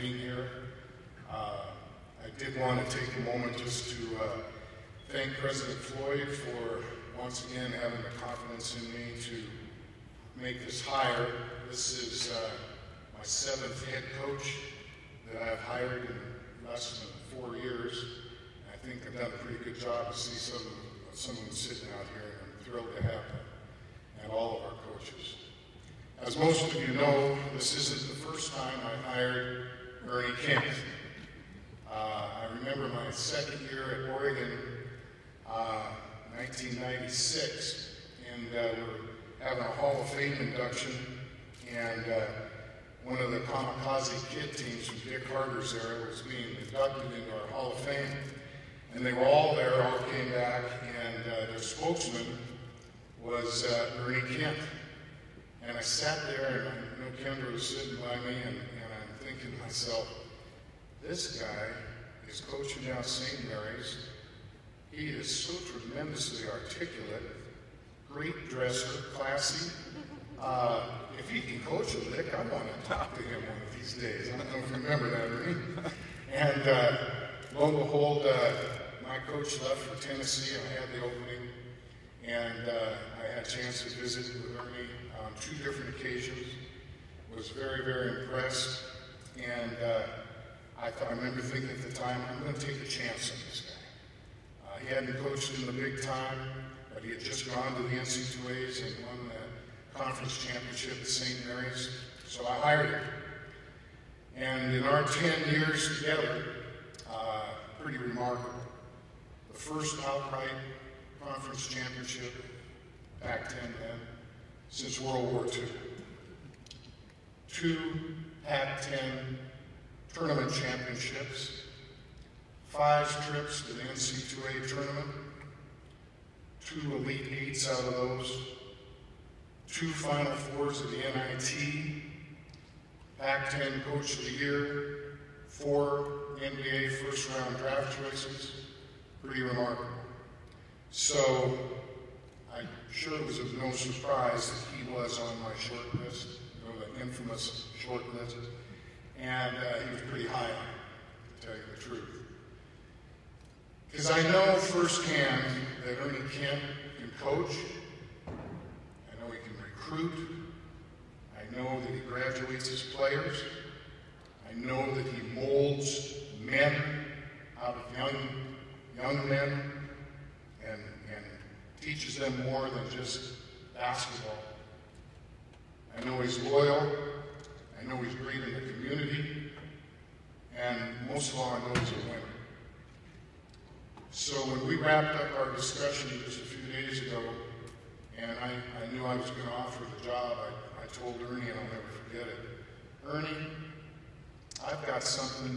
being here. I did want to take a moment just to thank President Floyd for once again having the confidence in me to make this hire. This is my 7th head coach that I've hired in less than 4 years. I think I've done a pretty good job to see some of them sitting out here, and I'm thrilled to have them, and all of our coaches. As most of you know, this isn't the first time I hired Ernie Kent. I remember my second year at Oregon, 1996, and we're having a Hall of Fame induction, and one of the kamikaze kid teams from Dick Harder's era was being inducted into our Hall of Fame. And they were all there, all came back, and their spokesman was Ernie Kent. And I sat there, and Kendra was sitting by me, and I'm thinking to myself, this guy is coaching down St. Mary's. He is so tremendously articulate, great dresser, classy. If he can coach a lick, I want to talk to him one of these days. I don't know if you remember that, Ernie. And lo and behold, my coach left for Tennessee. I had the opening, and I had a chance to visit with Ernie on 2 different occasions. Was very, very impressed, and I remember thinking at the time, I'm going to take a chance on this guy. He hadn't coached in the big time, but he had just gone to the NC2As and won the conference championship at St. Mary's, so I hired him. And in our 10 years together, pretty remarkable. The first outright conference championship, Pac-10 then, since World War II. 2 Pac-10 tournament championships, 5 trips to the NC2A tournament, 2 Elite 8s out of those, 2 Final Fours at the NIT, Pac-10 Coach of the Year, 4 NBA first-round draft choices. Pretty remarkable. So I'm sure it was of no surprise that he was on my short list, the infamous short list, and he was pretty high on it, to tell you the truth. Because I know firsthand that Ernie Kent can coach, I know he can recruit, I know that he graduates his players, I know that he molds men out of young men and teaches them more than just basketball. I know he's loyal, I know he's great in the community, and most of all, I know he's a winner. So when we wrapped up our discussion just a few days ago, and I knew I was going to offer the job, I told Ernie, and I'll never forget it, Ernie, I've got something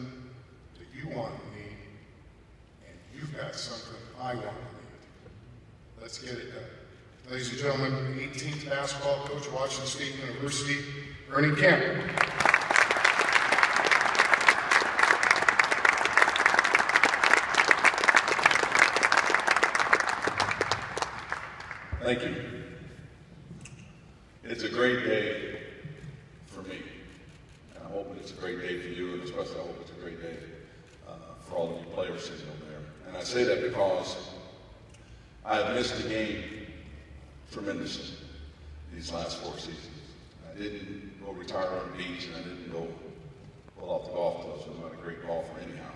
that you want in me, and you've got something I want in me. Let's get it done. Ladies and gentlemen, 18th basketball coach at Washington State University, Ernie Kent. Thank you. It's a great day for me. And I hope it's a great day for you, and especially I hope it's a great day for all of you players sitting over there. And I say that because I have missed the game tremendously these last 4 seasons. I didn't go retire on the beach, and I didn't go pull off the golf clubs. I'm not a great golfer anyhow.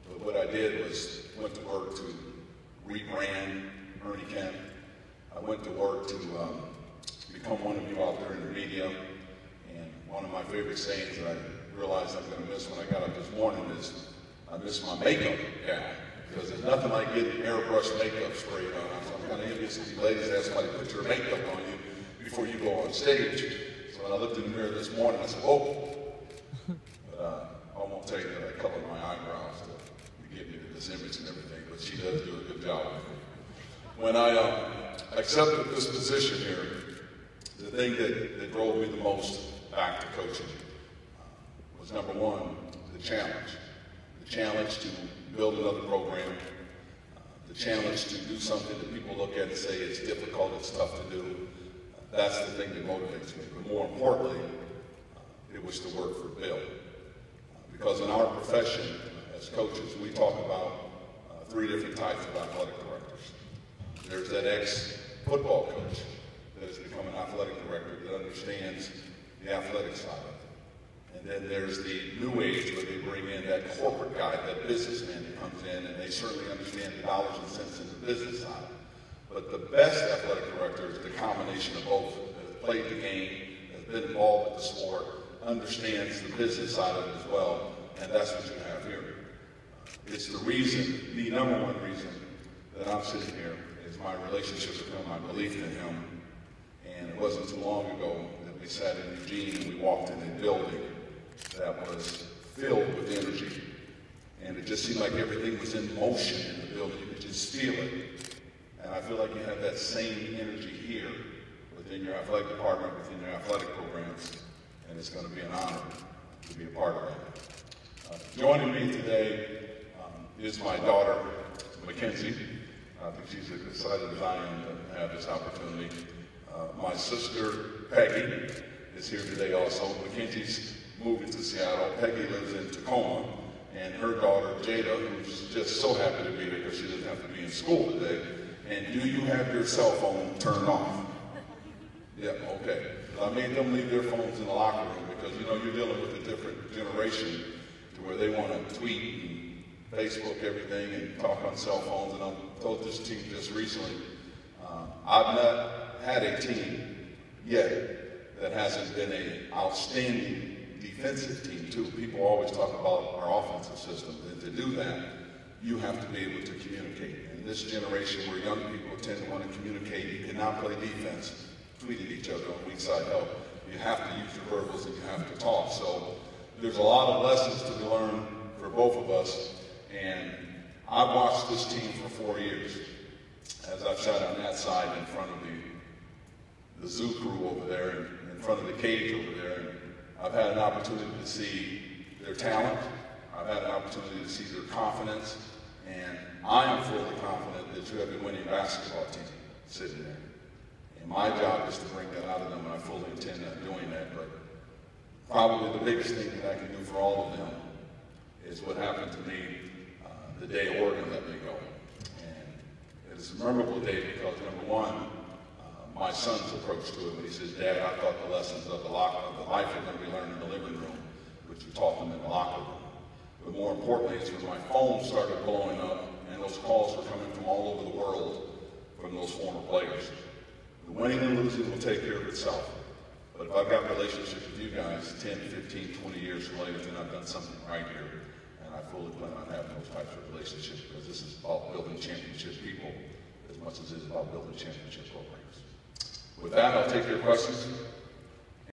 But what I did was went to work to rebrand Ernie Kent. I went to work to become one of you out there in the media. And one of my favorite sayings that I realized I'm going to miss when I got up this morning is, I miss my makeup guy. Because there's nothing like getting airbrush makeup sprayed on. So I'm kind of envious of these ladies that ask somebody to put your makeup on you before you go on stage. So when I looked in the mirror this morning, I said, whoa. But I won't tell you that I colored my eyebrows to get me to this image and everything, but she does do a good job with it. When I accepted this position here, the thing that drove me the most back to coaching was, number one, the challenge. The challenge to build another program, the challenge to do something that people look at and say it's difficult, it's tough to do. That's the thing that motivates me. But more importantly, it was to work for Bill. Because in our profession, as coaches, we talk about three different types of athletic directors. There's that ex-football coach that has become an athletic director that understands the athletic side of it. And then there's the new age where they bring in that corporate guy, that businessman that comes in, and they certainly understand the dollars and cents in the business side. But the best athletic director is the combination of both, has played the game, has been involved with the sport, understands the business side of it as well, and that's what you have here. It's the reason, the number one reason that I'm sitting here is my relationship with him, my belief in him. And it wasn't too long ago that we sat in Eugene and we walked in a building that was filled with energy. And it just seemed like everything was in motion in the building. You could just feel it. And I feel like you have that same energy here within your athletic department, within your athletic programs. And it's going to be an honor to be a part of that. Joining me today is my daughter, Mackenzie. I think she's as excited as I am to have this opportunity. My sister, Peggy, is here today also. Mackenzie's moving to Seattle. Peggy lives in Tacoma. And her daughter, Jada, who's just so happy to be there because she doesn't have to be in school today. And do you have your cell phone turned off? Yeah, okay. I made them leave their phones in the locker room because, you know, you're dealing with a different generation to where they want to tweet and Facebook everything and talk on cell phones. And I told this team just recently, I've not had a team yet that hasn't been an outstanding defensive team too. People always talk about our offensive system, and to do that, you have to be able to communicate. In this generation where young people tend to want to communicate, you cannot play defense, tweet at each other on weak side help. You have to use your verbals and you have to talk. So there's a lot of lessons to be learned for both of us. And I've watched this team for 4 years as I've sat on that side in front of the zoo crew over there and in front of the cage over there. And I've had an opportunity to see their talent. I've had an opportunity to see their confidence. And I am fully confident that you have a winning basketball team sitting there. And my job is to bring that out of them, and I fully intend on doing that. But probably the biggest thing that I can do for all of them is what happened to me the day Oregon let me go. And it was a memorable day because, number one, my son's approach to it when he says, Dad, I thought the lessons of the life are going to be learned in the living room, which you taught them in the locker room. But more importantly, it's when my phone started blowing up and those calls were coming from all over the world from those former players. The winning and losing will take care of itself. But if I've got relationships with you guys 10, 15, 20 years later, then I've done something right here. And I fully plan on having those types of relationships because this is about building championship people as much as it is about building championship programs. With that, I'll take your questions.